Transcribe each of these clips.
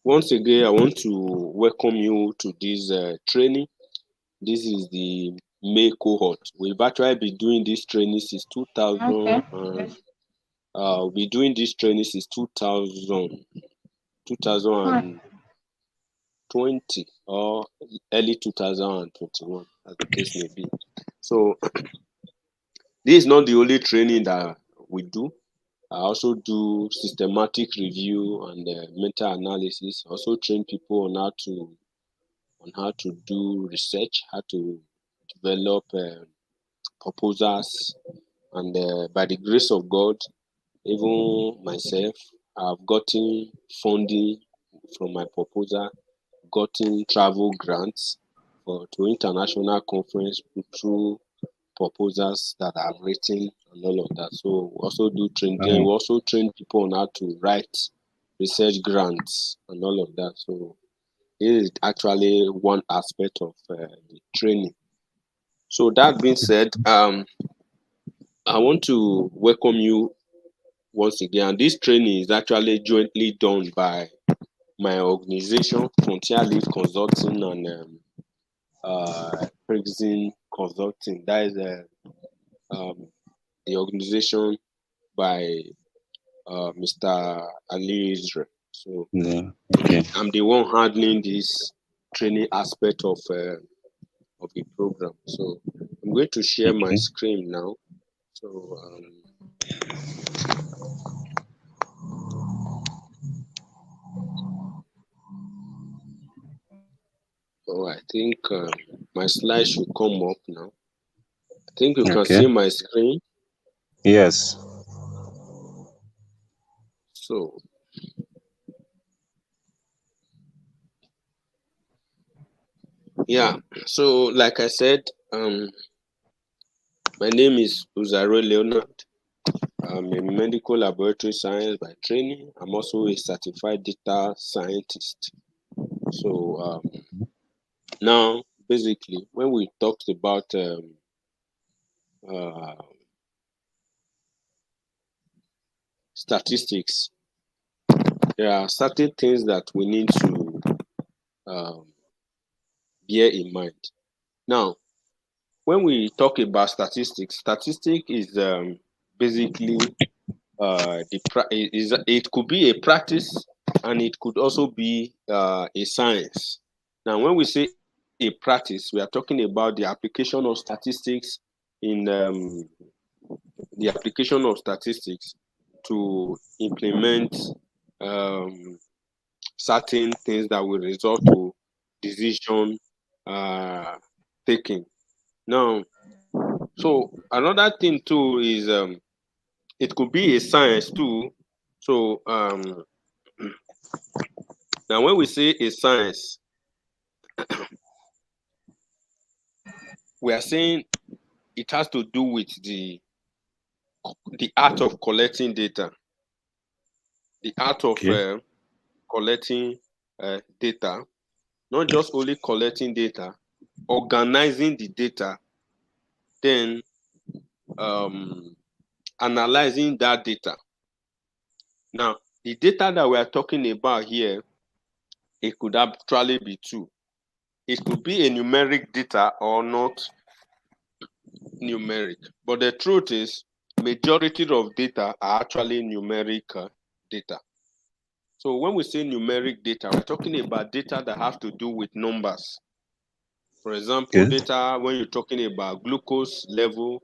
Once again, I want to welcome you to this training. This is the May cohort. We've actually been doing this training since 2000. Okay. We'll be doing this training since 2020 or early 2021, as the case may be. So this is not the only training that we do. I also do systematic review and mental analysis. I also train people on how to do research, how to develop proposals, and by the grace of God, even myself, I've gotten funding from my proposal, gotten travel grants to international conference through proposals that I've written and all of that. So we also do train. Then we also train people on how to write research grants and all of that. So it is actually one aspect of the training. So that being said, I want to welcome you once again. This training is actually jointly done by my organization, Frontier Lead Consulting and Prison Consulting. That is the organization by Mr. Ali Israel. So I'm the one handling this training aspect of the program. So I'm going to share my screen now. So I think my slide should come up now. I think you can see my screen. Yes. So yeah, so like I said, my name is Uzaro Leonard. I'm a medical laboratory science by training. I'm also a certified data scientist. So now, basically, when we talked about statistics, there are certain things that we need to bear in mind. Now, when we talk about statistics, statistics is basically it could be a practice and it could also be a science. Now, when we say a practice, we are talking about the application of statistics in the application of statistics to implement certain things that will result to decision taking. Now, so another thing too is it could be a science too. So now when we say a science, we are saying it has to do with the art of collecting data, the art of collecting data, not just only collecting data, organizing the data, then analyzing that data. Now, the data that we are talking about here, it could actually be two. It could be a numeric data or not numeric. But the truth is, majority of data are actually numeric data. So when we say numeric data, we're talking about data that have to do with numbers. For example, data when you're talking about glucose level.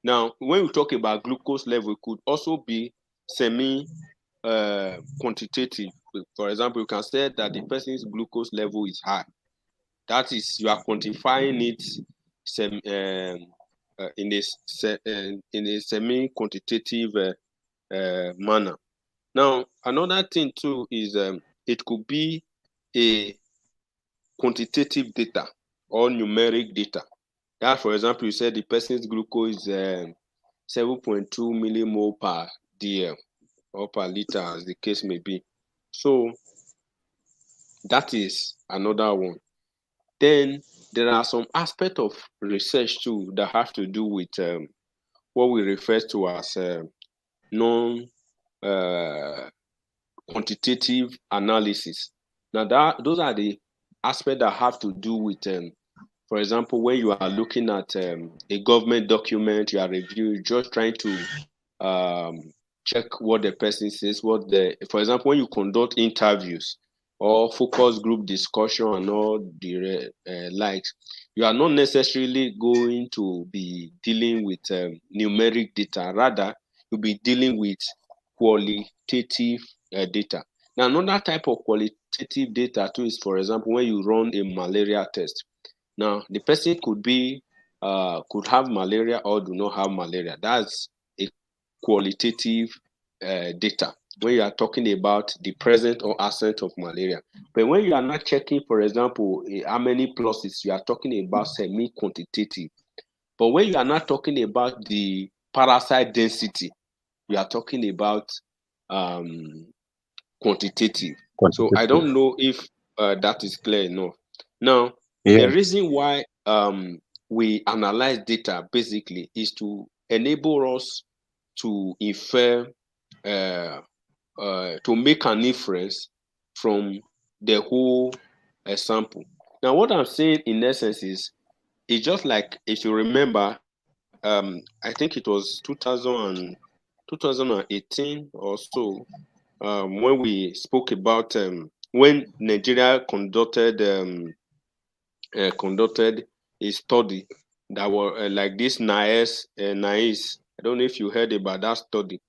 Now, when we talk about glucose level, it could also be quantitative. For example, you can say that the person's glucose level is high. That is, you are quantifying it in a semi-quantitative manner. Now, another thing too is it could be a quantitative data or numeric data. That, for example, you said the person's glucose is 7.2 millimole per dl or per liter, as the case may be. So that is another one. Then there are some aspects of research too that have to do with what we refer to as non-quantitative analysis. Now those are the aspects that have to do with, for example, when you are looking at a government document, you are reviewing, just trying to check what the person says, for example, when you conduct interviews or focus group discussion and all the likes, you are not necessarily going to be dealing with numeric data. Rather, you'll be dealing with qualitative data. Now, another type of qualitative data too is, for example, when you run a malaria test. Now, the person could have malaria or do not have malaria. That's a qualitative data when you are talking about the presence or absence of malaria. But when you are not checking, for example, how many pluses, you are talking about semi-quantitative. But when you are not talking about the parasite density, you are talking about um, quantitative. So I Quantitative. don't know if that is clear enough. Now, the Yeah. reason why we analyze data basically is to enable us to infer, uh, to make an inference from the whole sample. Now, what I'm saying in essence is, it's just like, if you remember, I think it was 2018 or so, when we spoke about when Nigeria conducted a study that was like this NICE. I don't know if you heard about that study.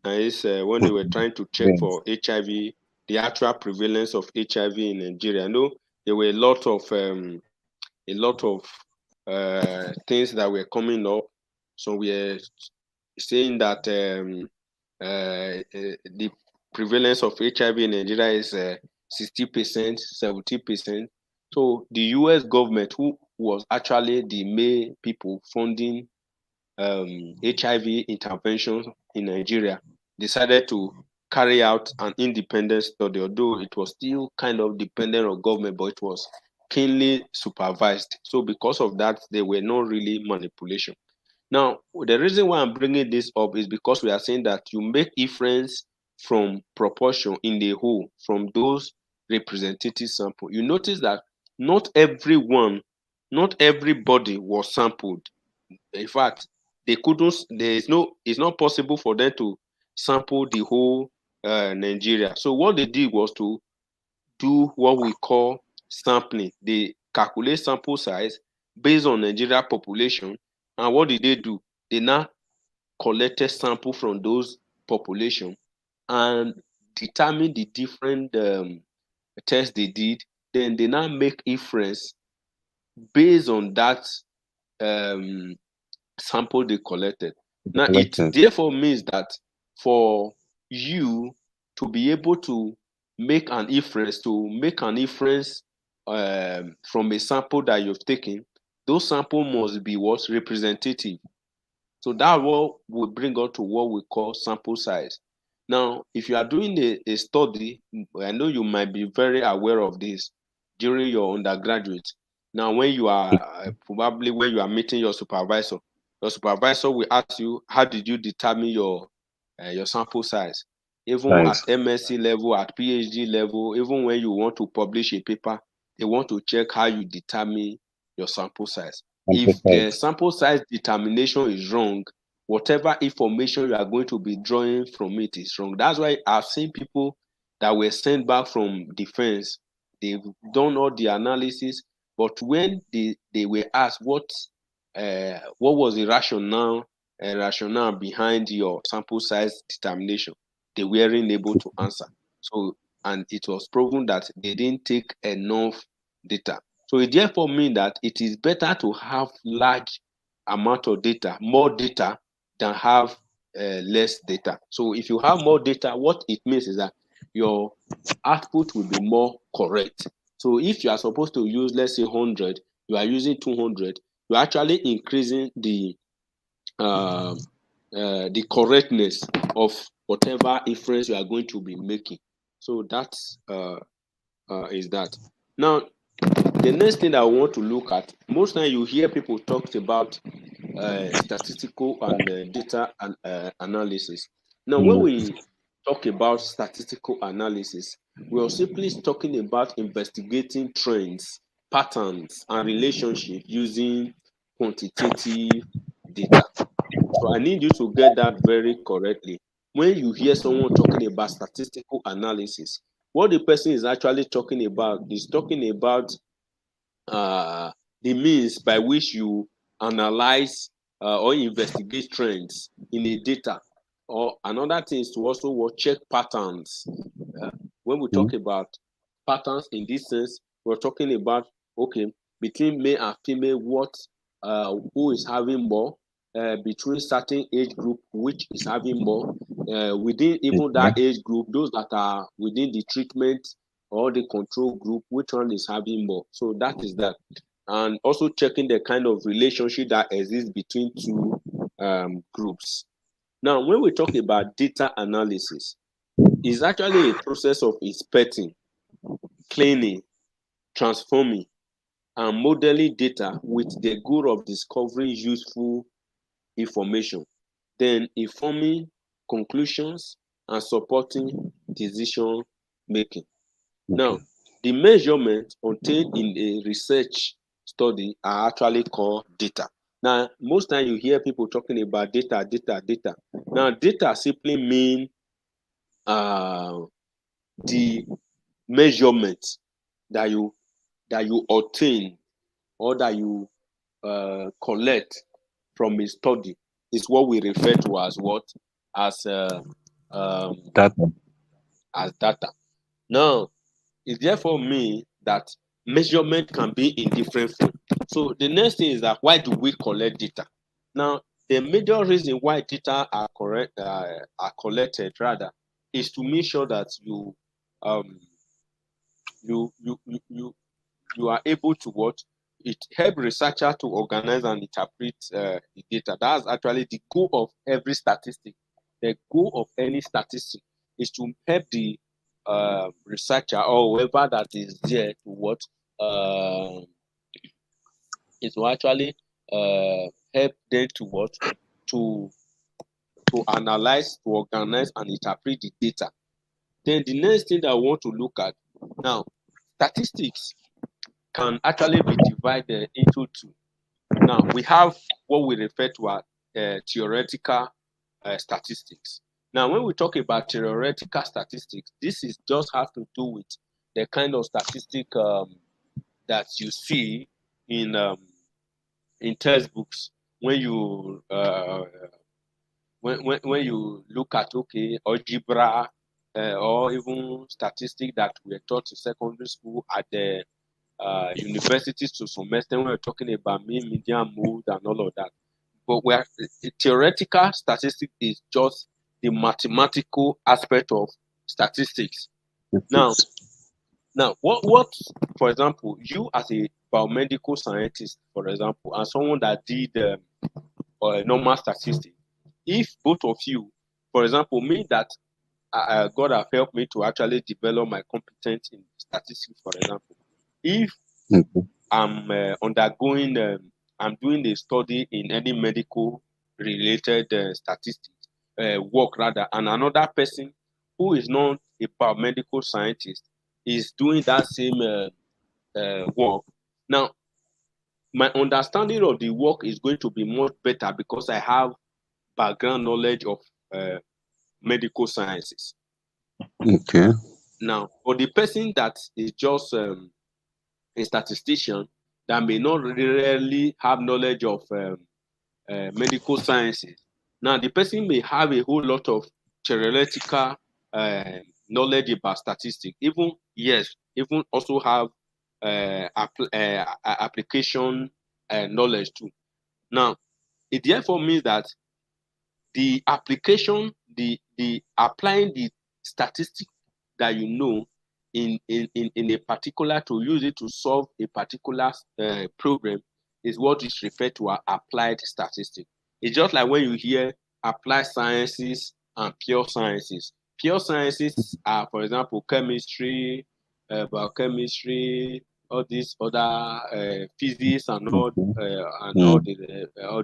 NICE, when they were trying to check Yes. for HIV, the actual prevalence of HIV in Nigeria. I know there were a lot of things that were coming up. So we are saying that the prevalence of HIV in Nigeria is 60%, 70%. So the US government, who was actually the main people funding HIV intervention in Nigeria, decided to carry out an independent study, although it was still kind of dependent on government, but it was keenly supervised. So because of that, there were not really manipulation. Now, the reason why I'm bringing this up is because we are saying that you make inference from proportion in the whole, from those representative sample. You notice that not everyone, not everybody was sampled. In fact, they couldn't. There is no. It's not possible for them to sample the whole Nigeria. So what they did was to do what we call sampling. They calculate sample size based on Nigeria population. And what did they do? They now collected sample from those population and determine the different tests they did. Then they now make inference based on that um, sample they collected. Now, it Collected. therefore means that for you to be able to make an inference from a sample that you've taken, those sample must be what's representative. So that what will bring us to what we call sample size. Now, if you are doing a study, I know you might be very aware of this during your undergraduate. Now, when you are probably when you are meeting your supervisor will ask you, how did you determine your sample size? Even at Size. MSc level, at PhD level, even when you want to publish a paper, they want to check how you determine your sample size. Sample If the size. sample size determination is wrong, whatever information you are going to be drawing from it is wrong. That's why I've seen people that were sent back from defense. They've done all the analysis, but when they were asked what was the rationale behind your sample size determination, they weren't able to answer. So, and it was proven that they didn't take enough data. So it therefore means that it is better to have large amount of data, more data, than have less data. So if you have more data, what it means is that your output will be more correct. So if you are supposed to use, let's say, 100, you are using 200, you're actually increasing the correctness of whatever inference you are going to be making. So that is that. Now, the next thing that I want to look at, most time you hear people talk about statistical and data analysis. Now, when Mm. we talk about statistical analysis, We are simply talking about investigating trends, patterns, and relationships using quantitative data. So I need you to get that very correctly. When you hear someone talking about statistical analysis, what the person is actually talking about is talking about uh, the means by which you analyze or investigate trends in a data. Or another thing is to also check patterns. Uh, when we talk about patterns in this sense, we're talking about, okay, between male and female, who is having more, between certain age group, which is having more, within even that age group, those that are within the treatment or the control group, which one is having more. So that is that. And also checking the kind of relationship that exists between two groups. Now, when we talk about data analysis, it's actually a process of inspecting, cleaning, transforming, and modeling data with the goal of discovering useful information, then informing conclusions and supporting decision making. Now, the measurements contained in a research study are actually called data. Now, most time you hear people talking about data, data, data. Now, data simply mean the measurements that you obtain or that you collect from a study is what we refer to as what as Data. as data. Now, it therefore means that measurement can be in different forms. So the next thing is that why do we collect data? Now, the major reason why data are collected rather is to make sure that um, you are able to what it help researcher to organize and interpret the data. That's actually the goal of every statistic. The goal of any statistic is to help the researcher or whoever that is there to what uh, is to actually help them to what to analyze, to organize, and interpret the data. Then the next thing that I want to look at now, statistics can actually be divided into two. Now, we have what we refer to as theoretical statistics. Now, when we talk about theoretical statistics, this is just have to do with the kind of statistic that you see in textbooks when you when you look at okay algebra or even statistics that were taught in secondary school at the universities to some extent when we're talking about mean, median, mode, and all of that. But where the theoretical statistics is just the mathematical aspect of statistics. Now, Statistics. what, for example, you as a biomedical scientist, for example, and someone that did normal statistics, if both of you, for example, me that God have helped me to actually develop my competence in statistics, for example, if Okay. I'm doing a study in any medical related statistics work rather, and another person who is not a biomedical scientist is doing that same work. Now, my understanding of the work is going to be much better because I have background knowledge of uh, medical sciences. Okay. Now, for the person that is just a statistician that may not really have knowledge of medical sciences. Now, the person may have a whole lot of theoretical knowledge about statistics. Even yes, even also have application knowledge too. Now, it therefore means that the application, the applying the statistic that you know in a particular to use it to solve a particular problem is what is referred to as applied statistics. It's just like when you hear applied sciences and pure sciences. Pure sciences are, for example, chemistry, biochemistry, all these other physics Okay. and all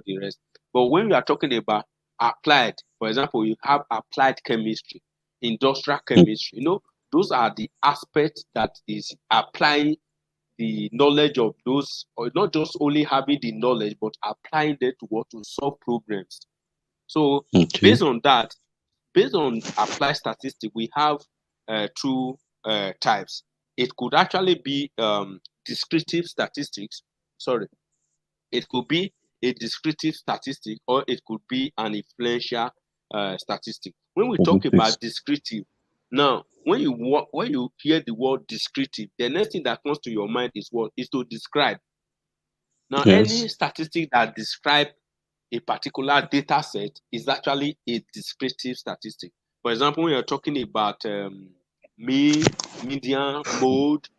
the rest. But when we are talking about applied, for example, you have applied chemistry, industrial chemistry. You know, Those are the aspects that is applying the knowledge of those, or not just only having the knowledge, but applying it to what to solve problems. So Okay. based on that, based on applied statistics, we have two types. It could actually be descriptive statistics. Sorry, it could be a descriptive statistic, or it could be an influential statistic. When we talk about descriptive, now when you hear the word descriptive, the next thing that comes to your mind is what is to describe. Now, any Yes. statistic that describe a particular data set is actually a descriptive statistic. For example, when you're talking about mean, median, mode,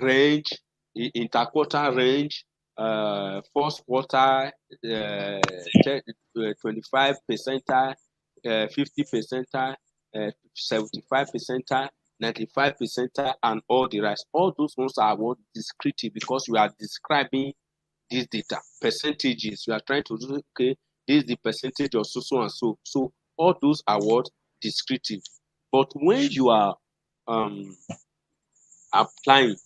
range, interquarter range, first quarter, 25 percentile, 50 percentile, 75 percentile, 95 percentile, and all the rest. All those ones are what descriptive, because you are describing this data, percentages. You are trying to do, okay, this is the percentage of so and so. So all those are what descriptive. But when you are applying,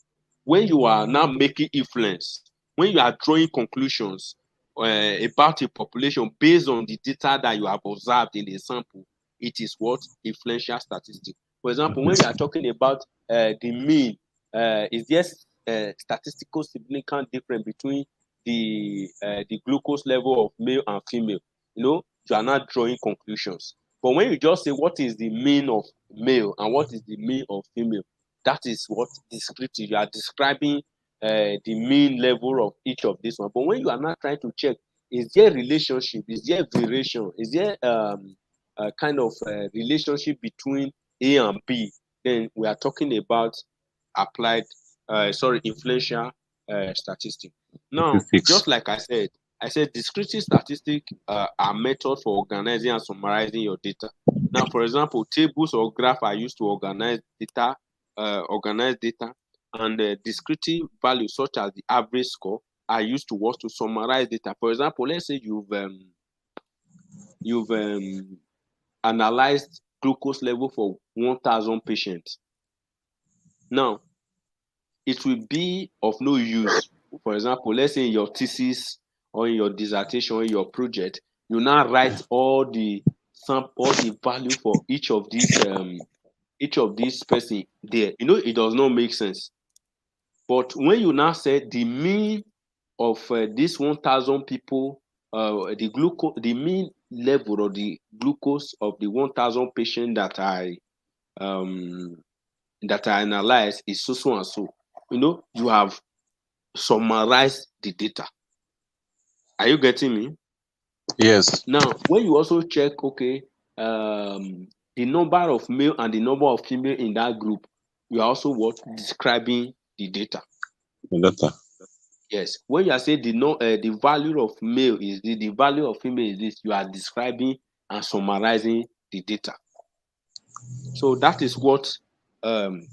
when you are now making influence, when you are drawing conclusions about a population based on the data that you have observed in the sample, it is what influential statistics. For example, when you are talking about the mean, is there statistical significant difference between the glucose level of male and female? You are not drawing conclusions. But when you just say what is the mean of male and what is the mean of female, that is what descriptive. You are describing the mean level of each of these one. But when you are not trying to check, is there relationship? Is there variation? Is there a kind of relationship between A and B? Then we are talking about applied, influential statistics. Now, just like I said descriptive statistics are methods for organizing and summarizing your data. Now, for example, tables or graphs are used to organize data, and descriptive values such as the average score are used to summarize data. For example, let's say you've analyzed glucose level for 1,000 patients. Now, it will be of no use. For example, let's say in your thesis or in your dissertation or in your project, you now write all the value for each of these person there. It does not make sense. But when you now say the mean of this 1,000 people, the mean level of the glucose of the 1,000 patients that I analyzed is so and so. You have summarized the data. Are you getting me? Yes. Now, when you also check, okay, the number of male and the number of female in that group, you are also describing the data. The data. Yes. When you are saying the value of male is this, the value of female is this, you are describing and summarizing the data. So that is what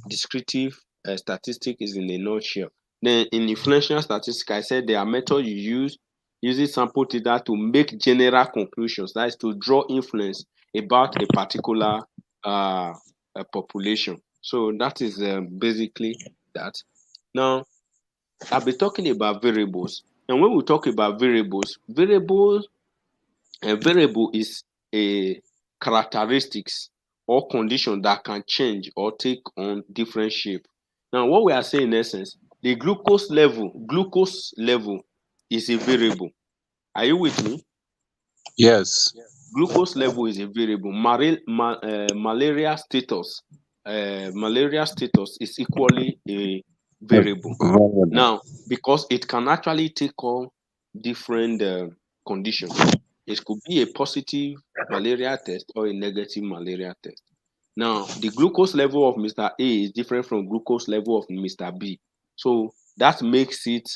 descriptive statistic is in a nutshell. Then in influential statistics, I said there are methods you use using sample data to make general conclusions. That is to draw influence about a particular population. So that is basically that. Now, I'll be talking about variables. And when we talk about variable is a characteristics or condition that can change or take on different shape. Now, what we are saying in essence, the glucose level is a variable. Are you with me? Yes. Glucose level is a variable. Malaria status is equally a variable. Now, because it can actually take on different conditions. It could be a positive malaria test or a negative malaria test. Now, the glucose level of Mr. A is different from glucose level of Mr. B. So that makes it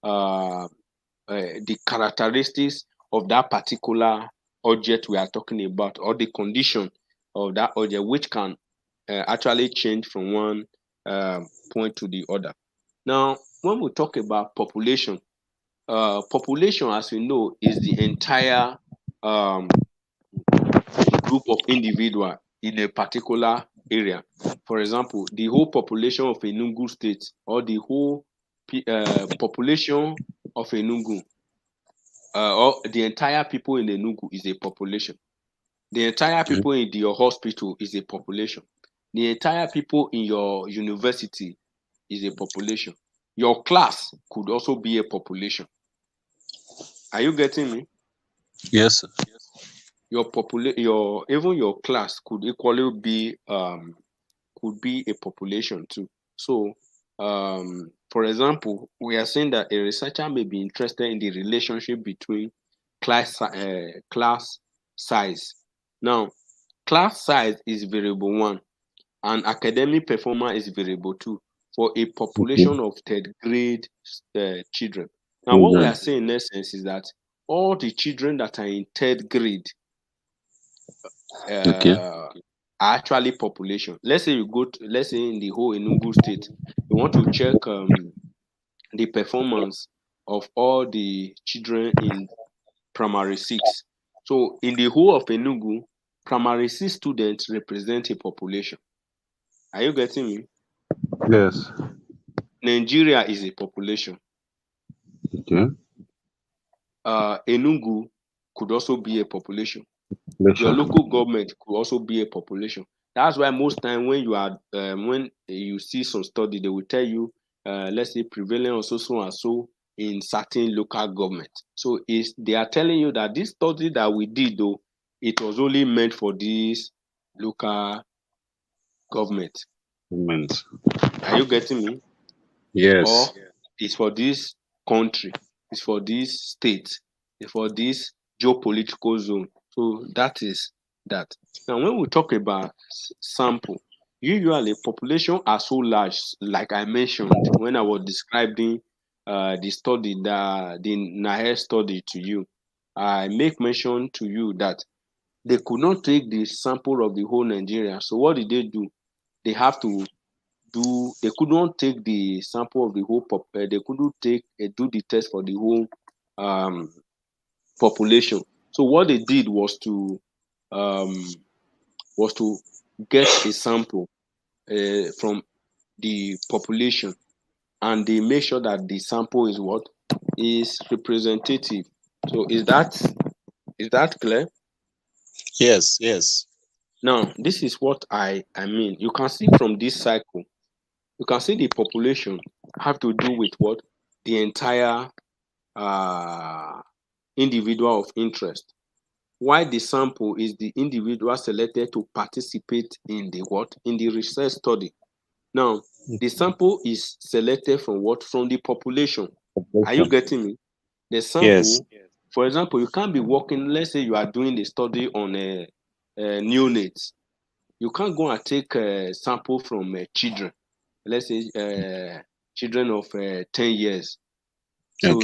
the characteristics of that particular object we are talking about, or the condition of that object, which can actually change from one point to the other. Now, when we talk about population, as we know, is the entire group of individuals in a particular area. For example, the whole population of Enugu State or the whole population of Enugu or the entire people in Enugu is a population. The entire people in your hospital is a population. The entire people in your university is a population. Your class could also be a population. Are you getting me? Yes, sir. Even your class could equally be a population too. So, for example, we are saying that a researcher may be interested in the relationship between class size. Now, class size is variable 1, and academic performance is variable 2 for a population of third grade children. Now, what we are saying in essence is that all the children that are in third grade are actually population. Let's say let's say in the whole Enugu State, you want to check the performance of all the children in primary 6. So in the whole of Enugu, primary 6 students represent a population. Are you getting me? Yes. Nigeria is a population. Okay. Enugu could also be a population. Your local government could also be a population. That's why most time when you see some study, they will tell you, let's say prevalent so and so in certain local government. So they are telling you that this study that we did, though, it was only meant for this local government. Are you getting me? Yes. Or it's for this country, it's for this state, it's for this geopolitical zone. So that is that. Now, when we talk about sample, usually population are so large, like I mentioned when I was describing the study, the Naher study to you. I make mention to you that they could not take the sample of the whole Nigeria. So what did they do? They have to they could not take the sample of the whole they couldn't take do the test for the whole population. So what they did was to get a sample from the population, and they make sure that the sample is representative. So is that clear? Yes. Yes. Now, this is what I mean. You can see from this cycle, you can see the population have to do with what? The entire individual of interest. Why the sample is the individual selected to participate in the what? In the research study. Now, the sample is selected from what? From the population. Are you getting me? The sample, for example, you can't be working, let's say you are doing the study on neonates. You can't go and take a sample from children, let's say children of 10 years. So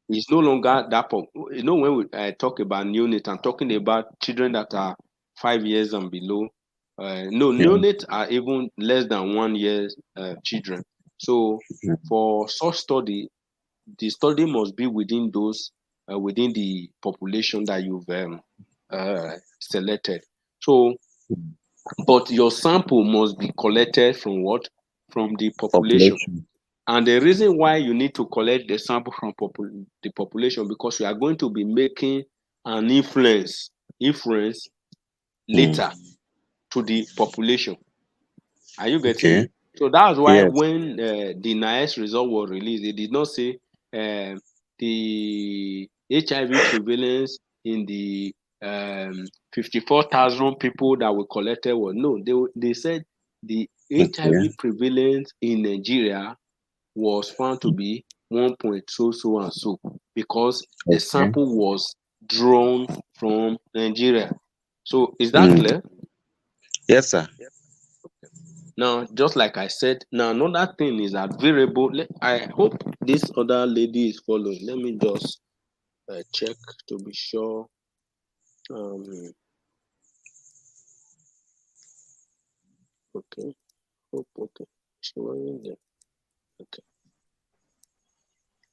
it's no longer that when we talk about neonate, I'm talking about children that are 5 years and below. Neonates are even less than 1 year children. So for such study, the study must be within those within the population that you've selected. So, but your sample must be collected from what? From the population. And the reason why you need to collect the sample from the population, because you are going to be making an inference later to the population. Are you getting me? So that's why when the NIS result was released, they did not say the HIV prevalence in the 54,000 people that were collected was no. They said the HIV prevalence in Nigeria was found to be 1 point so and so, because the sample was drawn from Nigeria. So is that clear? Yes, sir. Now, just like I said, now another thing is that variable. I hope this other lady is following. Let me just check to be sure. Okay. Okay. Okay.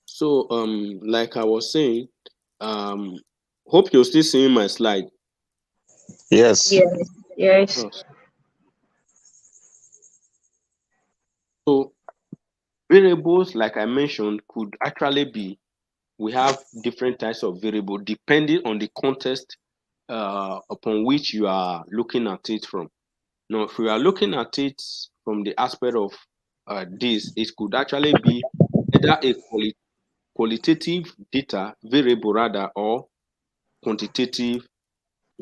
So, like I was saying, hope you're still seeing my slide. Yes. Yes. Oh, variables, like I mentioned, could actually be, we have different types of variable depending on the context upon which you are looking at it from. Now, if we are looking at it from the aspect of this, it could actually be either a qualitative data variable rather, or quantitative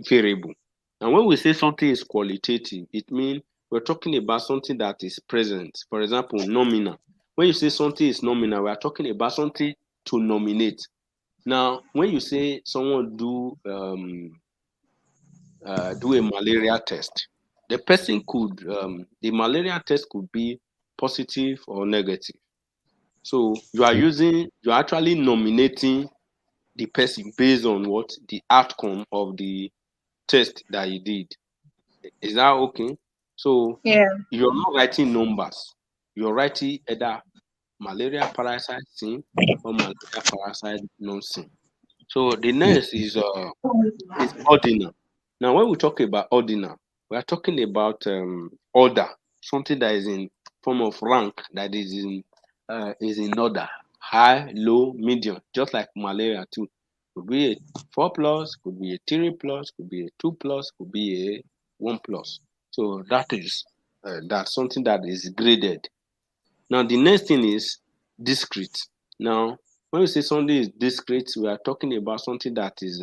variable. And when we say something is qualitative, it means we're talking about something that is present. For example, nominal. When you say something is nominal, we are talking about something to nominate. Now, when you say someone do a malaria test, the person could the malaria test could be positive or negative. So you're actually nominating the person based on what the outcome of the test that you did. Is that okay? So Yeah. you're not writing numbers. You're writing either malaria parasite seen or malaria parasite non seen. So the next is ordinal. Now, when we talk about ordinal, we are talking about order, something that is in form of rank, that is in order, high, low, medium, just like malaria too. Could be a 4 plus, could be a 3 plus, could be a 2 plus, could be a 1 plus. So that is that's something that is graded. Now, the next thing is discrete. Now, when we say something is discrete, we are talking about something that is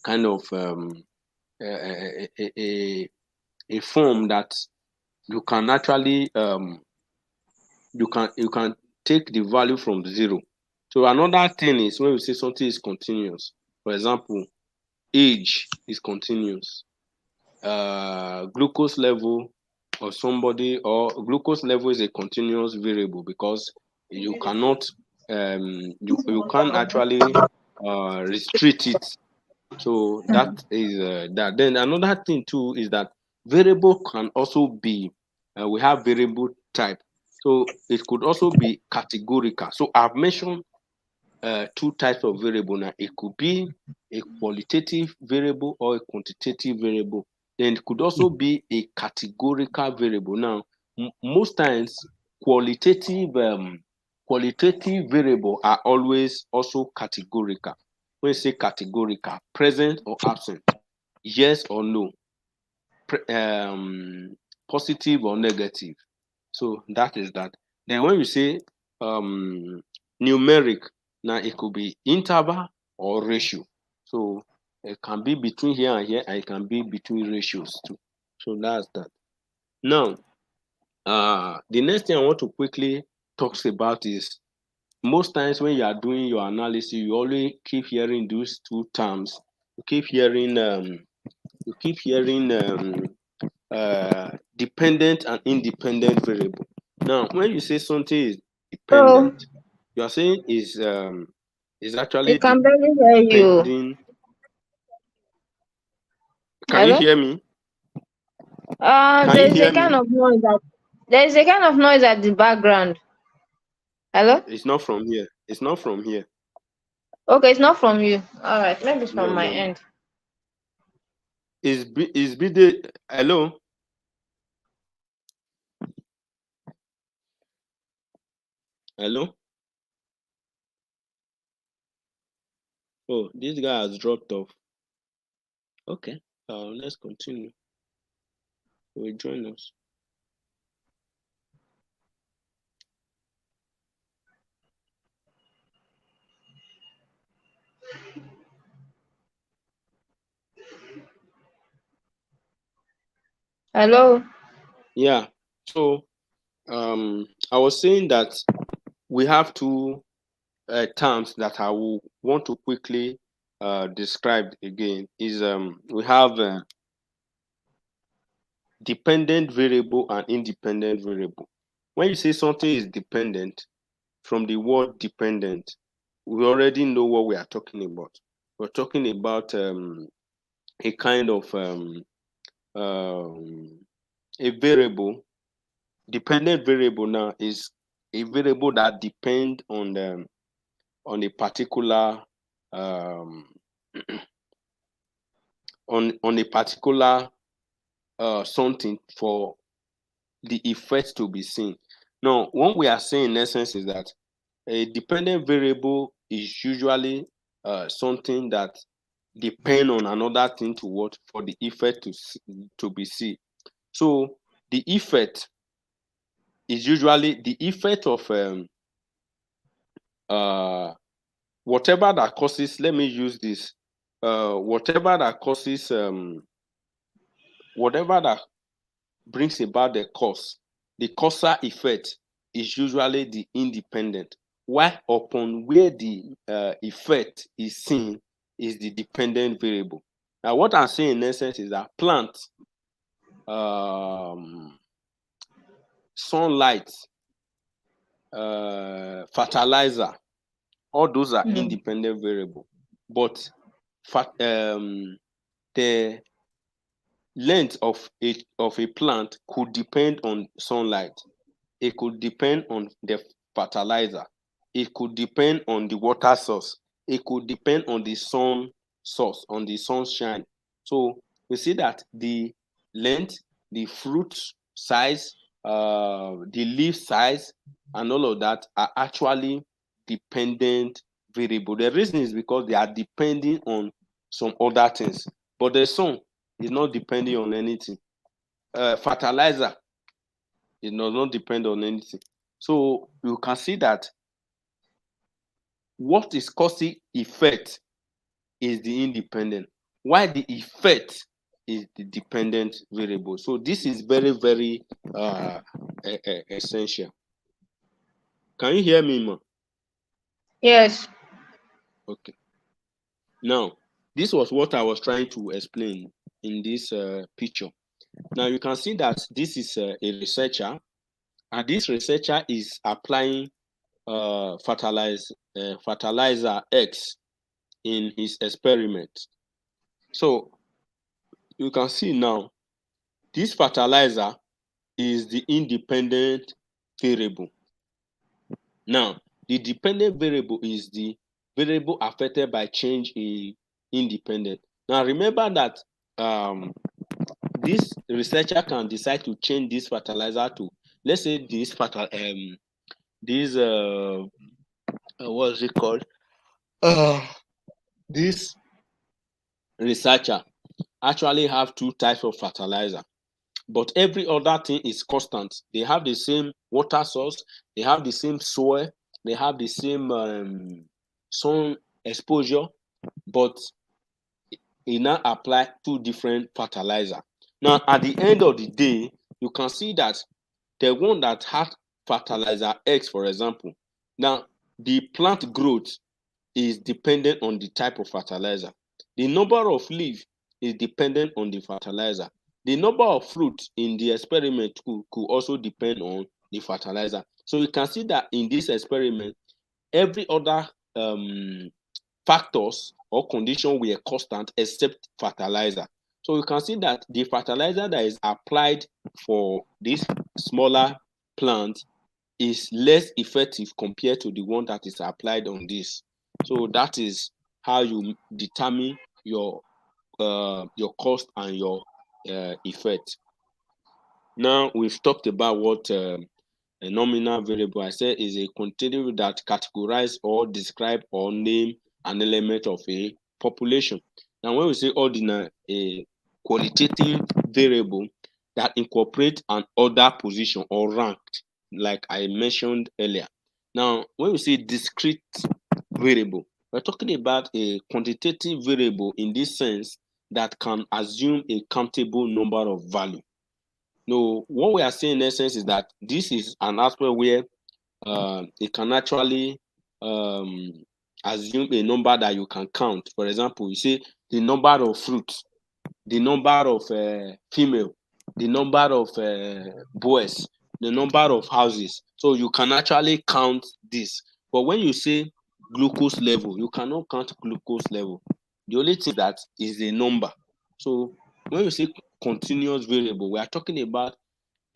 kind of a form that you can actually you can take the value from zero. So another thing is when we say something is continuous. For example, age is continuous. Glucose level of somebody, or glucose level is a continuous variable, because you cannot you can't actually restrict it. So that is that. Then another thing too is that variable can also be we have variable type. So it could also be categorical. So I've mentioned two types of variable now. It could be a qualitative variable or a quantitative variable. Then it could also be a categorical variable. Now, most times qualitative variable are always also categorical. When you say categorical, present or absent, yes or no, positive or negative. So that is that. Then when you say numeric, now it could be interval or ratio. So it can be between here and here, and it can be between ratios too. So that's that. Now, the next thing I want to quickly talk about is, most times when you are doing your analysis, you always keep hearing those two terms. You keep hearing dependent and independent variable. Now, when you say something is So dependent, you are saying is we actually can barely hear you. depending. Can you Hello? hear me? Can you There's hear a kind me? of noise at the background. Hello? It's not from here. It's not from here. Okay, it's not from you. All right, maybe it's from No, my no, no. end. Is be the hello? Hello? Oh, this guy has dropped off. Okay. Let's continue. Will join us. Hello? Yeah. So I was saying that we have two terms that I will want to quickly describe again. Is we have dependent variable and independent variable. When you say something is dependent, from the word dependent, we already know what we are talking about. We're talking about a kind of um, a variable. Dependent variable now is a variable that depend on a particular um, on a particular something for the effect to be seen. Now, what we are saying in essence is that a dependent variable is usually something that depend on another thing to what for the effect to be seen. So the effect is usually the effect of whatever that causes. Let me use this. Whatever that causes, whatever that brings about the cause, the causal effect is usually the independent. While upon where the effect is seen is the dependent variable. Now, what I'm saying in essence is that plant, sunlight, fertilizer, all those are independent variable, but the length of a plant could depend on sunlight. It could depend on the fertilizer. It could depend on the water source. It could depend on the sun source, on the sunshine. So we see that the length, the fruit size, the leaf size, and all of that are actually dependent variable. The reason is because they are depending on some other things, but the sun is not depending on anything. Fertilizer, it does not depend on anything. So you can see that what is causing effect is the independent, while the effect is the dependent variable. So this is very, very essential. Can you hear me, ma? Yes. Okay. Now, this was what I was trying to explain in this picture. Now you can see that this is a researcher, and this researcher is applying fertilizer X in his experiment. So you can see now this fertilizer is the independent variable. Now the dependent variable is the variable affected by change in independent. Now remember that this researcher can decide to change this fertilizer to, let's say, this what's it called? This researcher actually have two types of fertilizer, but every other thing is constant. They have the same water source, they have the same soil, they have the same sun exposure, but he now apply two different fertilizer. Now at the end of the day, you can see that the one that had fertilizer X, for example, now the plant growth is dependent on the type of fertilizer. The number of leaf is dependent on the fertilizer. The number of fruit in the experiment could also depend on the fertilizer. So you can see that in this experiment, every other factors or condition were constant except fertilizer. So you can see that the fertilizer that is applied for this smaller plant is less effective compared to the one that is applied on this. So that is how you determine your cost and your effect. Now we've talked about what a nominal variable, I said, is a quantitative that categorize or describe or name an element of a population. Now when we say ordinal, a qualitative variable that incorporate an order position or ranked, like I mentioned earlier. Now when we say discrete variable, we're talking about a quantitative variable in this sense that can assume a countable number of value. No, what we are saying in essence is that this is an aspect where it can actually assume a number that you can count. For example, you say the number of fruits, the number of female, the number of boys, the number of houses. So you can actually count this. But when you say glucose level, you cannot count glucose level. The only thing that is a number. So when you say continuous variable, we are talking about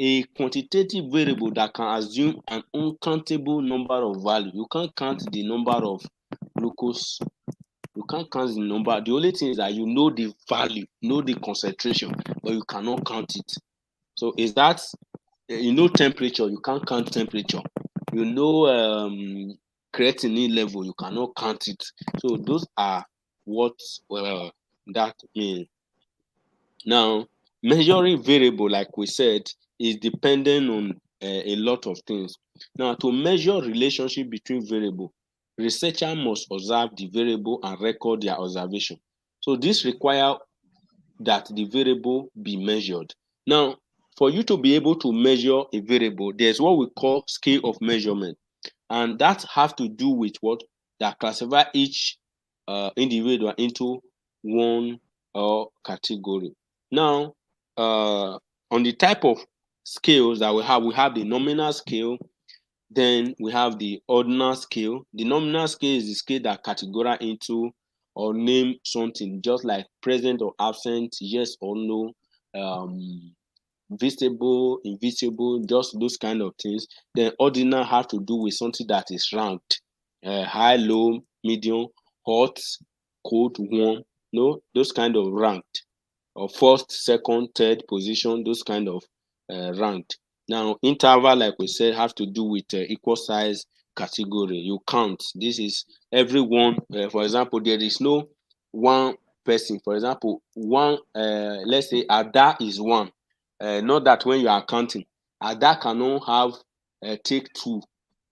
a quantitative variable that can assume an uncountable number of value. You can't count the number of glucose. You can't count the number. The only thing is that you know the value, know the concentration, but you cannot count it. So is that you know temperature, you can't count temperature. You know creatinine level, you cannot count it. So those are what that means. Now, measuring variable, like we said, is dependent on a lot of things. Now, to measure relationship between variable, researcher must observe the variable and record their observation. So this require that the variable be measured. Now, for you to be able to measure a variable, there's what we call scale of measurement, and that have to do with what that classify each individual into one category. Now, on the type of scales that we have the nominal scale, then we have the ordinal scale. The nominal scale is the scale that categorize into or name something, just like present or absent, yes or no, visible, invisible, just those kind of things. Then ordinal have to do with something that is ranked, high, low, medium, hot, cold, warm, no, those kind of ranked, or first, second, third position, those kind of ranked. Now, interval, like we said, have to do with equal size category. You count. This is everyone. For example, there is no one person. For example, one. Let's say Ada is one. Not that when you are counting, Ada cannot have take two.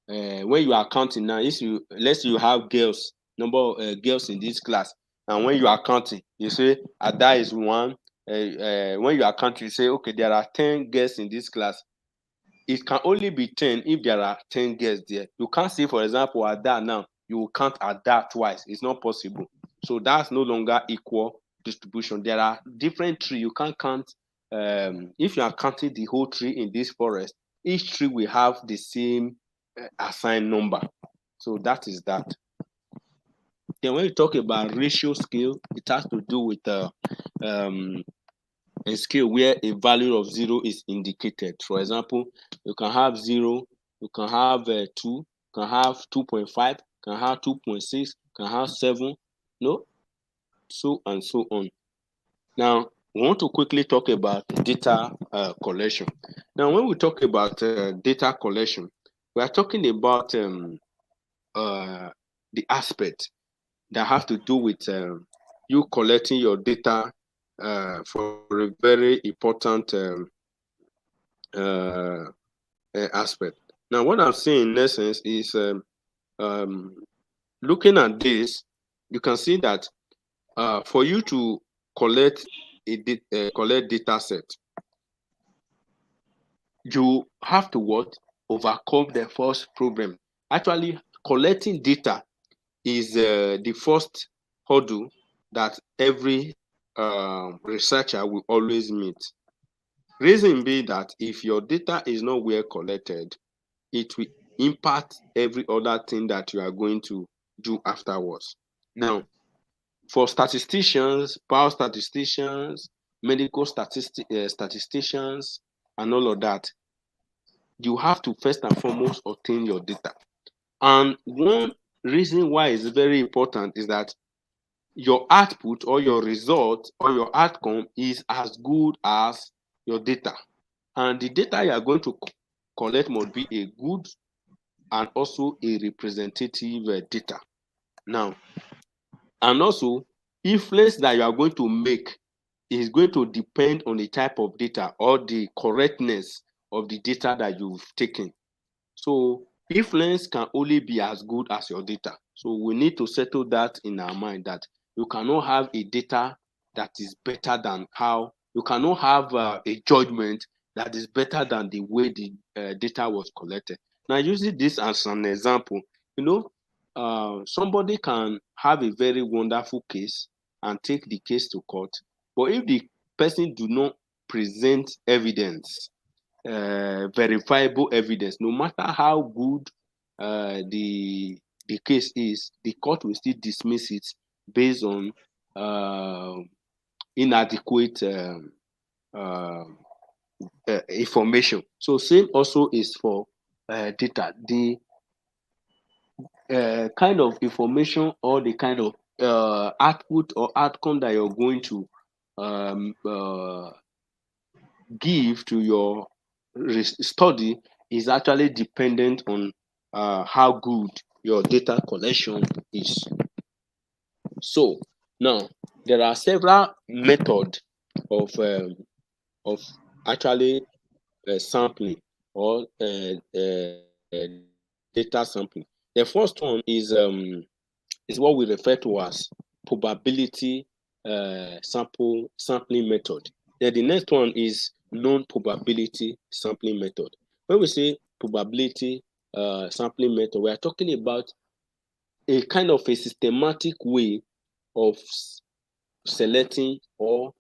When you are counting now, if you let's say you have girls, number of girls in this class, and when you are counting, you say Ada is one. When you are counting, you say okay, there are 10 girls in this class. It can only be 10 if there are 10 girls there. You can't say, for example, Ada now, you will count Ada twice. It's not possible. So that's no longer equal distribution. There are different trees. You can't count. If you are counting the whole tree in this forest, each tree will have the same assigned number. So that is that. Then when you talk about ratio scale, it has to do with a scale where a value of 0 is indicated. For example, you can have 0, you can have 2, you can have 2.5, you can have 2.6, you can have 7, no, so and so on. Now, we want to quickly talk about data collection. Now, when we talk about data collection, we are talking about the aspect that have to do with you collecting your data for a very important aspect. Now, what I'm saying in essence is looking at this, you can see that for you to collect collect data set, you have to what? Overcome the first problem. Actually, collecting data is the first hurdle that every researcher will always meet. Reason being that if your data is not well collected, it will impact every other thing that you are going to do afterwards. Now, for statisticians, biostatisticians, medical statisticians, and all of that, you have to first and foremost obtain your data. And one reason why it's very important is that your output or your result or your outcome is as good as your data. And the data you are going to collect must be a good and also a representative data. Now, and also, influence that you are going to make is going to depend on the type of data or the correctness of the data that you've taken. So influence can only be as good as your data. So we need to settle that in our mind that you cannot have a data that is better than how you cannot have a judgment that is better than the way the data was collected. Now, using this as an example, you know, somebody can have a very wonderful case and take the case to court, but if the person do not present evidence, verifiable evidence, no matter how good the case is, the court will still dismiss it based on inadequate information. So same also is for data. The kind of information or the kind of output or outcome that you're going to give to your study is actually dependent on how good your data collection is. So now there are several methods of actually sampling or data sampling. The first one is what we refer to as probability sampling method. Then the next one is non-probability sampling method. When we say probability sampling method, we are talking about a kind of a systematic way of selecting or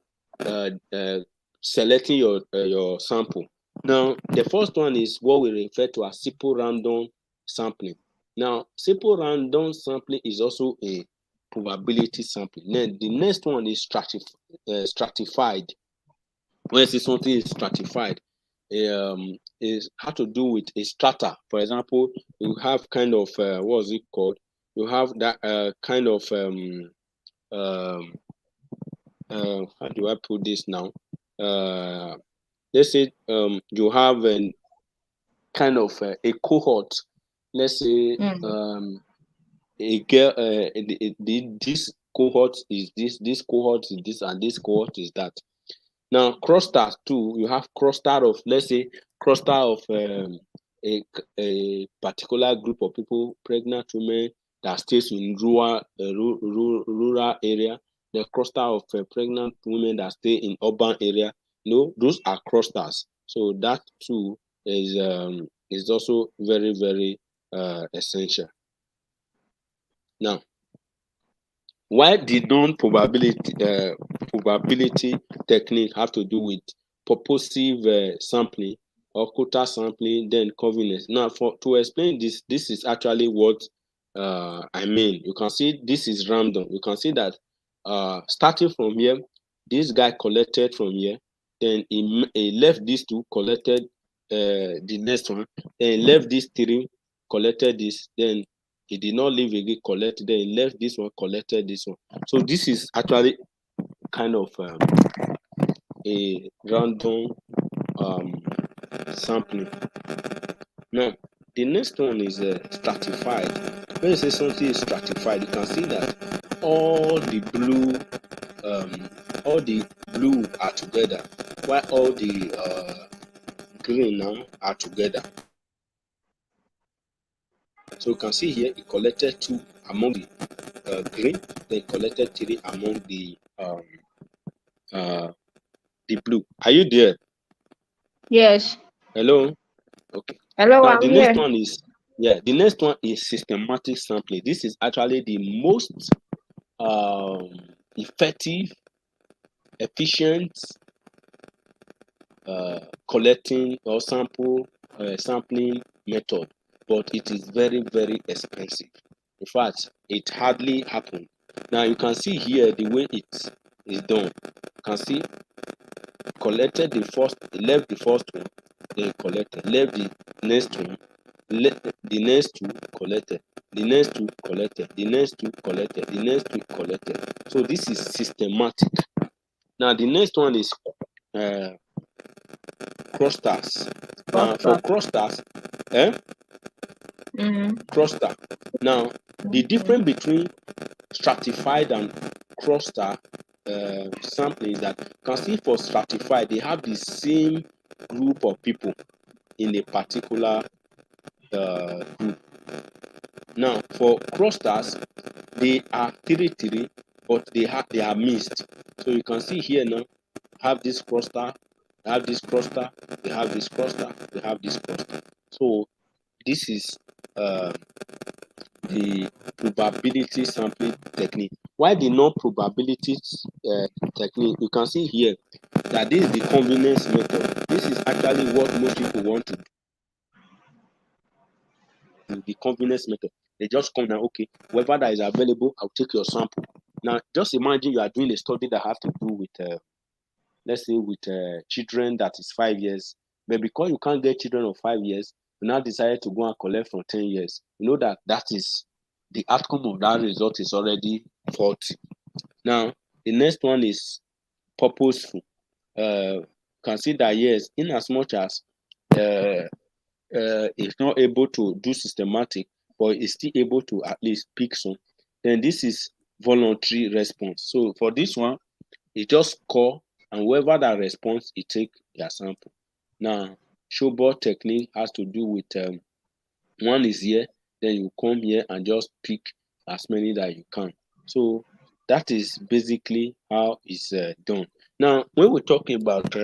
selecting your sample. Now, the first one is what we refer to as simple random sampling. Now, simple random sampling is also a probability sampling. Then the next one is stratified. When I say something is stratified, is how to do with a strata. For example, you have kind of what is it called? You have that kind of how do I put this now? Let's say you have a kind of a cohort. Let's say a girl. This cohort is this cohort is this, and this cohort is that. Now, clusters too. You have cluster of, let's say, cluster of a particular group of people, pregnant women that stays in rural area. The cluster of pregnant women that stay in urban area. Those are clusters. So that too is also very, very essential. Now, why did probability technique have to do with purposive sampling or quota sampling, then covariance? Now, to explain this is actually what I mean. You can see this is random. You can see that starting from here, this guy collected from here, then he left these two, collected the next one, then he left these three, collected this, then he did not leave again, collected, then he left this one, collected this one. So this is actually kind of a random sampling. Now, the next one is stratified. When you say something is stratified, you can see that all the blue are together, while all the green now are together. So you can see here, he collected 2 among the green, then collected 3 among the blue. Are you there? Yes. Hello? Okay. Hello, Now I'm the here. next one is the next one is systematic sampling. This is actually the most effective, efficient collecting or sampling method, but it is very, very expensive. In fact, it hardly happens. Now you can see here the way it is done. You can see collected left the first one, then collected, left the next one, the next two collected, the next two collected, the next two collected, the next two collected. So this is systematic. Now the next one is clusters. Now for clusters, cluster. Now the difference between stratified and cluster sampling is that you can see for stratified they have the same group of people in a particular group. Now for clusters they are 3, but they are mixed. So you can see here now, have this cluster, have this cluster, they have this cluster, they have this cluster. So this is the probability sampling technique. Why the non-probability technique? You can see here that this is the convenience method. This is actually what most people want to do. The convenience method. They just come now, okay, whatever that is available, I'll take your sample. Now, just imagine you are doing a study that have to do with, let's say, with children that is 5 years. But because you can't get children of 5 years, you now decided to go and collect from 10 years. You know that is the outcome of that result is already faulty. Now, the next one is purposeful. Consider yes, in as much as is not able to do systematic, but is still able to at least pick some, then this is voluntary response. So for this one, you just call, and whoever that responds, you take their sample. Now, showboard technique has to do with one is here, then you come here and just pick as many that you can. So that is basically how it's done. Now, when we're talking about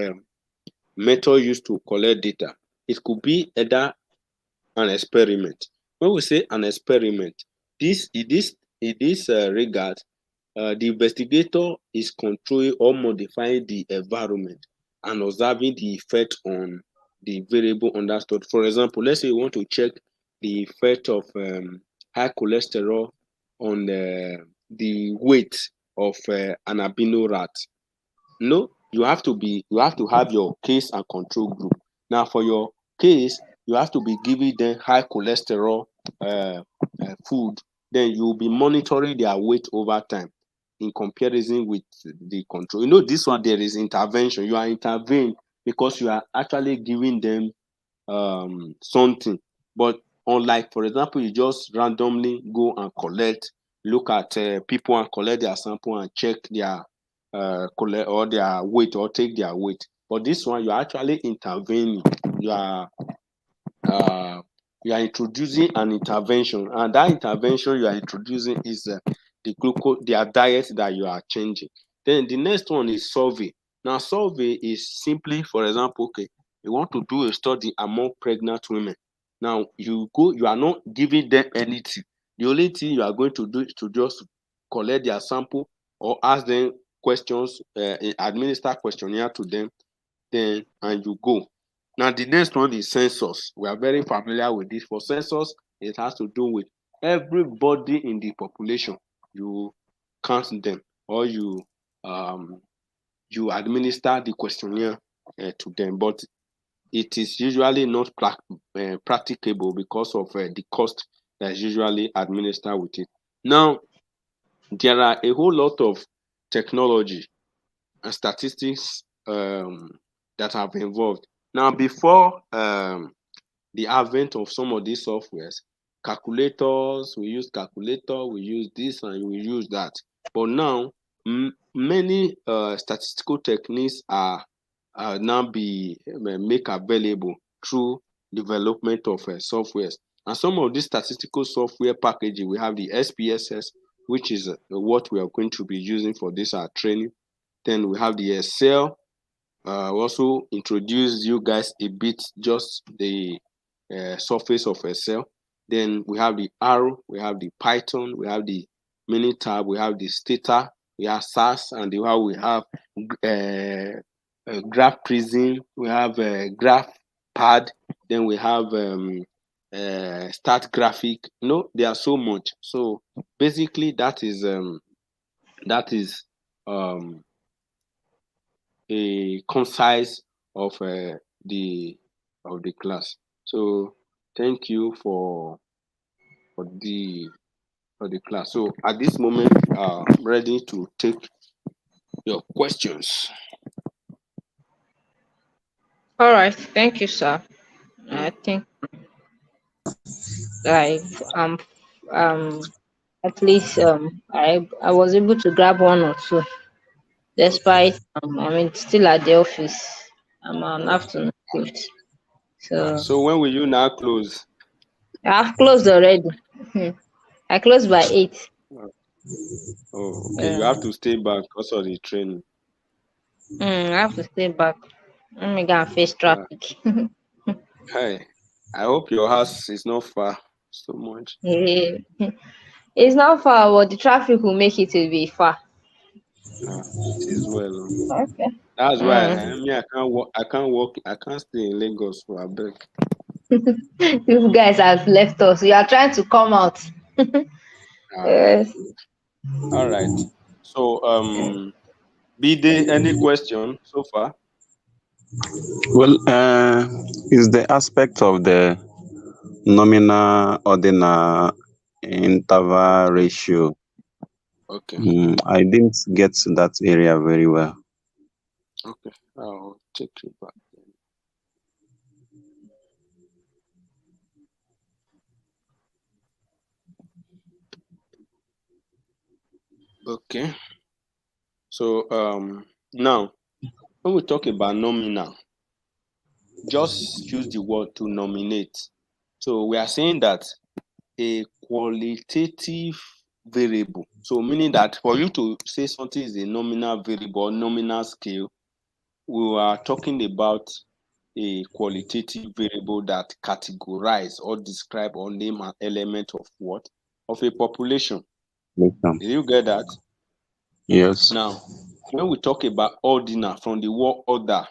method used to collect data, it could be either an experiment. When we say an experiment, in this regard, the investigator is controlling or modifying the environment and observing the effect on the variable understood. For example, let's say you want to check the effect of high cholesterol on the weight of an albino rat. No, you have to have your case and control group. Now, for your case, you have to be giving them high cholesterol food. Then you will be monitoring their weight over time in comparison with the control. You know, this one there is intervention. You are intervening because you are actually giving them something. But unlike, for example, you just randomly go and collect, look at people and collect their sample and check their collect or their weight or take their weight. But this one, you are actually intervening. You are uh, you are introducing an intervention, and that intervention you are introducing is the glucose, their diet that you are changing. Then the next one is survey. Now, survey is simply, for example, okay, you want to do a study among pregnant women. Now, you are not giving them anything. The only thing you are going to do is to just collect their sample or ask them questions, administer questionnaire to them, then and you go. Now, the next one is census. We are very familiar with this. For census, it has to do with everybody in the population. You count them, or you administer the questionnaire to them. But it is usually not practicable because of the cost that is usually administered with it. Now, there are a whole lot of technology and statistics that have involved. Now, before the advent of some of these softwares, calculators, we use calculator, we use this and we use that. But now, many statistical techniques are now be make available through development of softwares. And some of these statistical software packages, we have the SPSS, which is what we are going to be using for this training. Then we have the Excel. Also introduce you guys a bit, just the surface of Excel. Then we have the R, we have the Python, we have the Minitab, we have the Stata, we have SAS, and we have Graph Prism, we have Graph Pad, then we have Start Graphic. There are so much. So basically, that is a concise of the class. So thank you for the class. So at this moment, I'm ready to take your questions. All right, thank you, sir. I think I at least I was able to grab one or two, despite still at the office. I'm on afternoon shift, so So when will you now close? I've closed already. I closed by 8. Oh, okay. You have to stay back because of the training. I have to stay back. Let me go and face traffic. Hi. I hope your house is not far so much. It's not far, but the traffic will make it to be far. It is well. Okay. That's why I can't walk. I can't stay in Lagos for a break. You guys have left us. You are trying to come out. Yes. All right. So, be there any question so far? Well, is the aspect of the nominal ordinal interval ratio. Okay. I didn't get that area very well. Okay. I'll take you back then. Okay. So now when we talk about nominal, just use the word to nominate. So we are saying that a qualitative variable. So meaning that for you to say something is a nominal variable or nominal scale, we are talking about a qualitative variable that categorize or describe or name an element of what? Of a population. Listen. Did you get that? Yes. Now, when we talk about ordinal from the word order,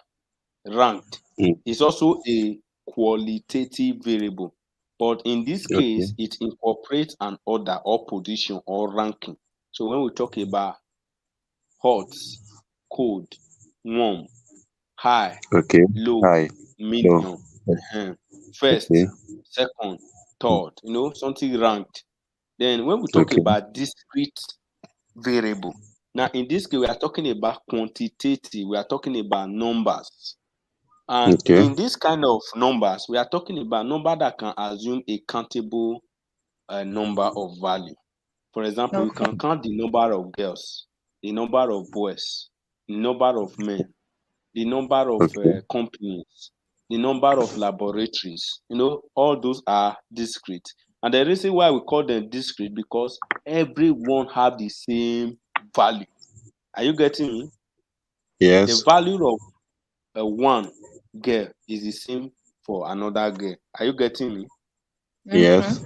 ranked, Mm. is also a qualitative variable. But in this Okay. case, it incorporates an order or position or ranking. So when we talk about hot, cold, warm, high, Okay. low, Hi. So, medium, okay. first, second, Mm. third, something ranked. Then when we talk Okay. about discrete variable, now in this case, we are talking about quantitative, we are talking about numbers. And Okay. in this kind of numbers, we are talking about number that can assume a countable number of value. For example, you Okay. can count the number of girls, the number of boys, the number of men, the number of Okay. companies, the number of laboratories. All those are discrete. And the reason why we call them discrete because everyone have the same value. Are you getting me? The Yes. value of one girl is the same for another girl. Are you getting me? Yes.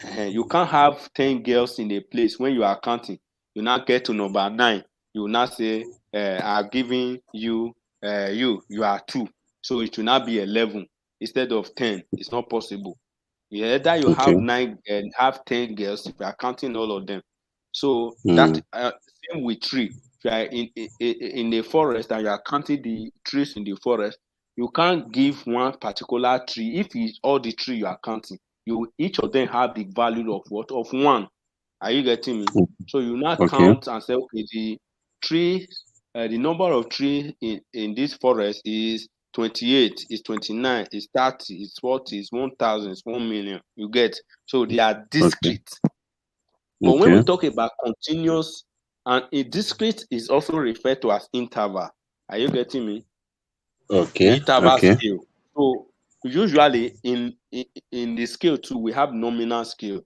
Mm-hmm. You can't have 10 girls in a place when you are counting. You now get to number 9. You will now say, I'm giving you, you are 2. So it will now be 11 instead of 10. It's not possible. Either you Okay. have 9 and have 10 girls if you are counting all of them. So that Mm. same with tree. If you are in the forest and you are counting the trees in the forest, you can't give one particular tree. If it's all the tree you are counting, each of them have the value of what? Of 1. Are you getting me? Mm. So you now Okay. count and say, okay, the number of trees in this forest is 28, is 29, is 30, is 40, is 1,000, is 1,000,000. You get? So they are Okay. discrete. But when we Okay. talk about continuous, and a discrete is also referred to as interval. Are you getting me? Okay. Interval Okay. scale. So usually in the scale too, we have nominal scale.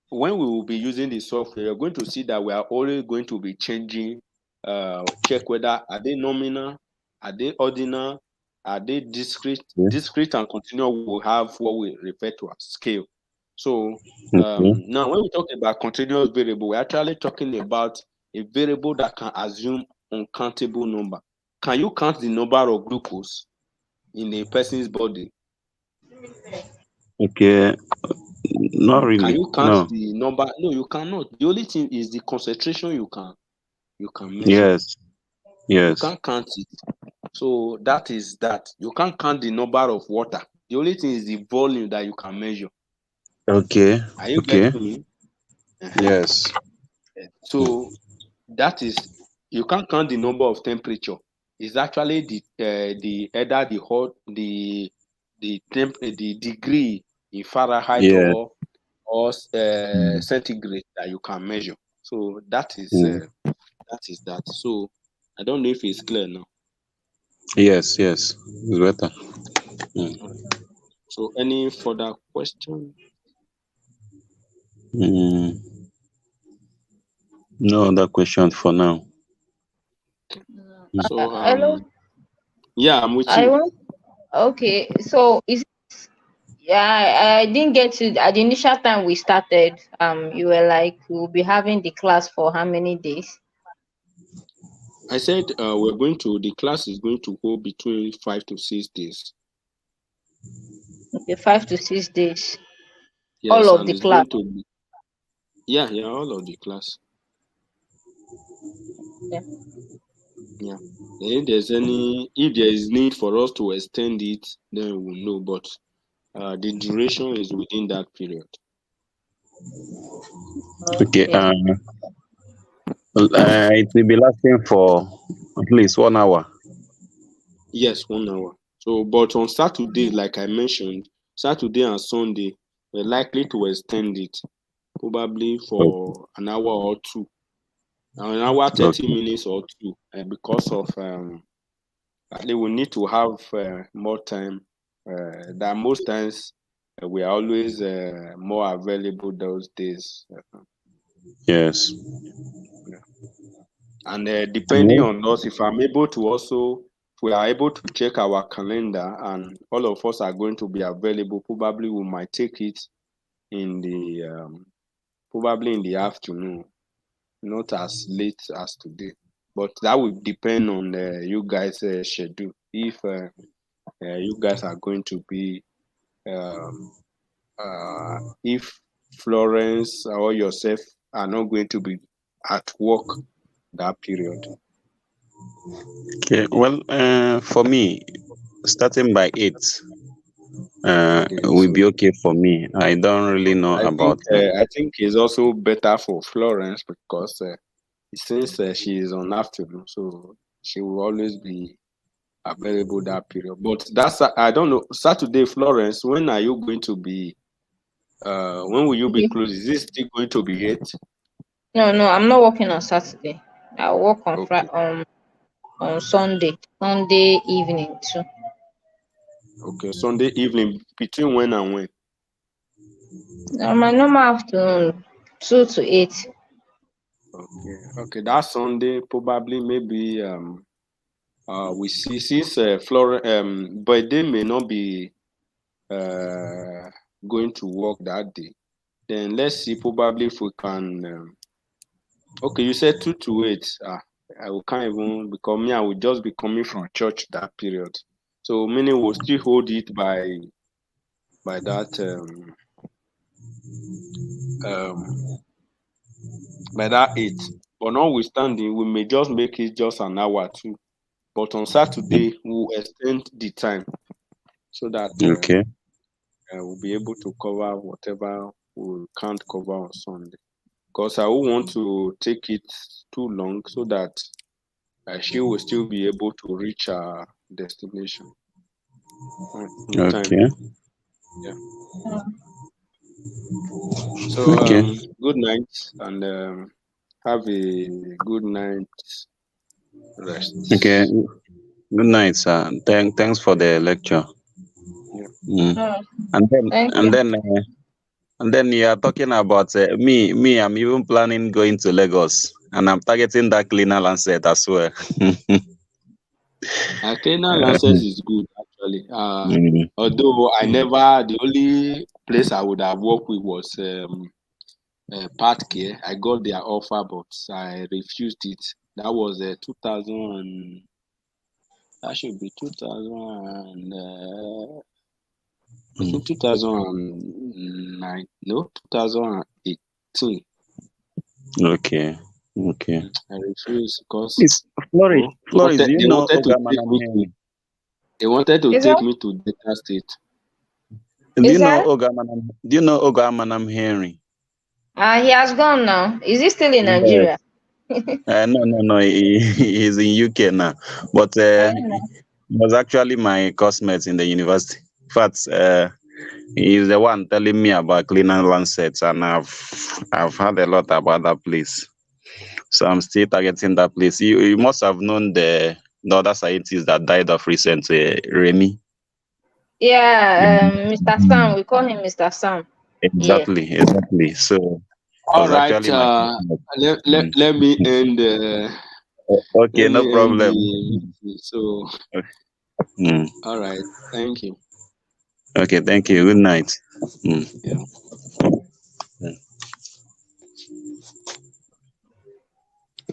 When we will be using the software, you're going to see that we are always going to be changing, check whether are they nominal, are they ordinal, are they discrete. Okay. Discrete and continual will have what we refer to as scale. So Okay. now when we talk about continuous variable, we're actually talking about a variable that can assume uncountable number. Can you count the number of glucose in a person's body? Okay. Not Can really. you count No. the number? No, you cannot. The only thing is the concentration you can measure. Yes. You Yes. can't count it. So that is that. You can't count the number of water. The only thing is the volume that you can measure. Okay. Are you Okay. getting me? Uh-huh. Yes. Mm. So that is, you can't count the number of temperature. It's actually the either the hot the degree in Fahrenheit Yeah. or Mm. centigrade that you can measure. So that is Mm. that. So I don't know if it's clear now. Yes. Yes. It's better. Mm. So any further question? Mm. No other question for now. Mm. So Hello. yeah, I'm with I you. want. Okay. So is yeah, I didn't get to at the initial time we started. You were like, we'll be having the class for how many days? I said the class is going to go between 5 to 6 days. Okay, 5 to 6 days. All Yes, of and the it's class. going to be, yeah, all of the class. Yeah. Yeah. If there is need for us to extend it, then we'll know. But the duration is within that period. Okay. Okay. It will be lasting for at least 1 hour. Yes, 1 hour. So, but on Saturday, like I mentioned, Saturday and Sunday, we're likely to extend it probably Okay. for an hour or two. an hour 30 Okay. minutes or two, because of they will need to have more time. That most times we are always more available those days. Yes. Yeah. And depending Well, on us, if I'm able to also, if we are able to check our calendar and all of us are going to be available, probably we might take it in the probably in the afternoon, not as late as today. But that will depend on you guys' schedule. If you guys are going to be, um, if Florence or yourself are not going to be at work that period. okay. Well, for me, starting by 8 Okay, will so be okay for me. I don't really know about. I think it's also better for Florence because since she is on afternoon, so she will always be available that period. But that's I don't know. Saturday, Florence, when are you going to be? When will you be Okay. closed? Is it still going to be 8? No, I'm not working on Saturday. I work on Okay, on Sunday evening too. okay. Sunday evening between when and when? My normal afternoon, 2 to 8. Okay, okay. That Sunday probably maybe we see since but they may not be going to work that day. Then let's see probably if we can. Okay, you said 2 to 8. I will can't even because me I will just be coming from church that period. So meaning we'll still hold it by that um by that 8. But notwithstanding, we may just make it just an hour too. But on Saturday we'll extend the time so that Okay. we'll be able to cover whatever we can't cover on Sunday. Because I will want to take it too long so that she will still be able to reach her destination on time. Okay. Yeah. So Okay. good night and have a good night Okay. rest. Good night, sir. Thanks for the lecture. Yeah. Mm. Oh, And then, thank and you. then, uh, and then you are talking about me. Me, I'm even planning going to Lagos, and I'm targeting that cleaner Lancet as well. Cleaner access is good actually. Mm. Although I never, the only place I would have worked with was Part Care. I got their offer, but I refused it. That was 2000. That should be 2000 and I think 2009. No, 2018. Okay. Okay. I refused because Miss Flourish, oh, Flourish, do you they know wanted to take Ogamanam me to Henry? they wanted to Is take that me to Delta State. Do you is know that? Ogamanam? Do you know Ogamanam Henry? He has gone now. Is he still in Yes. Nigeria? No. He's in UK now, but No. he was actually my classmate in the university. In fact, he's the one telling me about cleaner Lancet, and I've heard a lot about that place. So I'm still targeting that place. You must have known the other scientist that died of recent, Remy. Yeah, Mm. Mr. Sam. We call him Mr. Sam. Yeah. Exactly. So it All was right. actually my classmate. Mm. Let me end. Okay, Let no me end problem. the meeting. So, Mm. all right. Thank you. Okay, thank you. Good night. Mm. Yeah.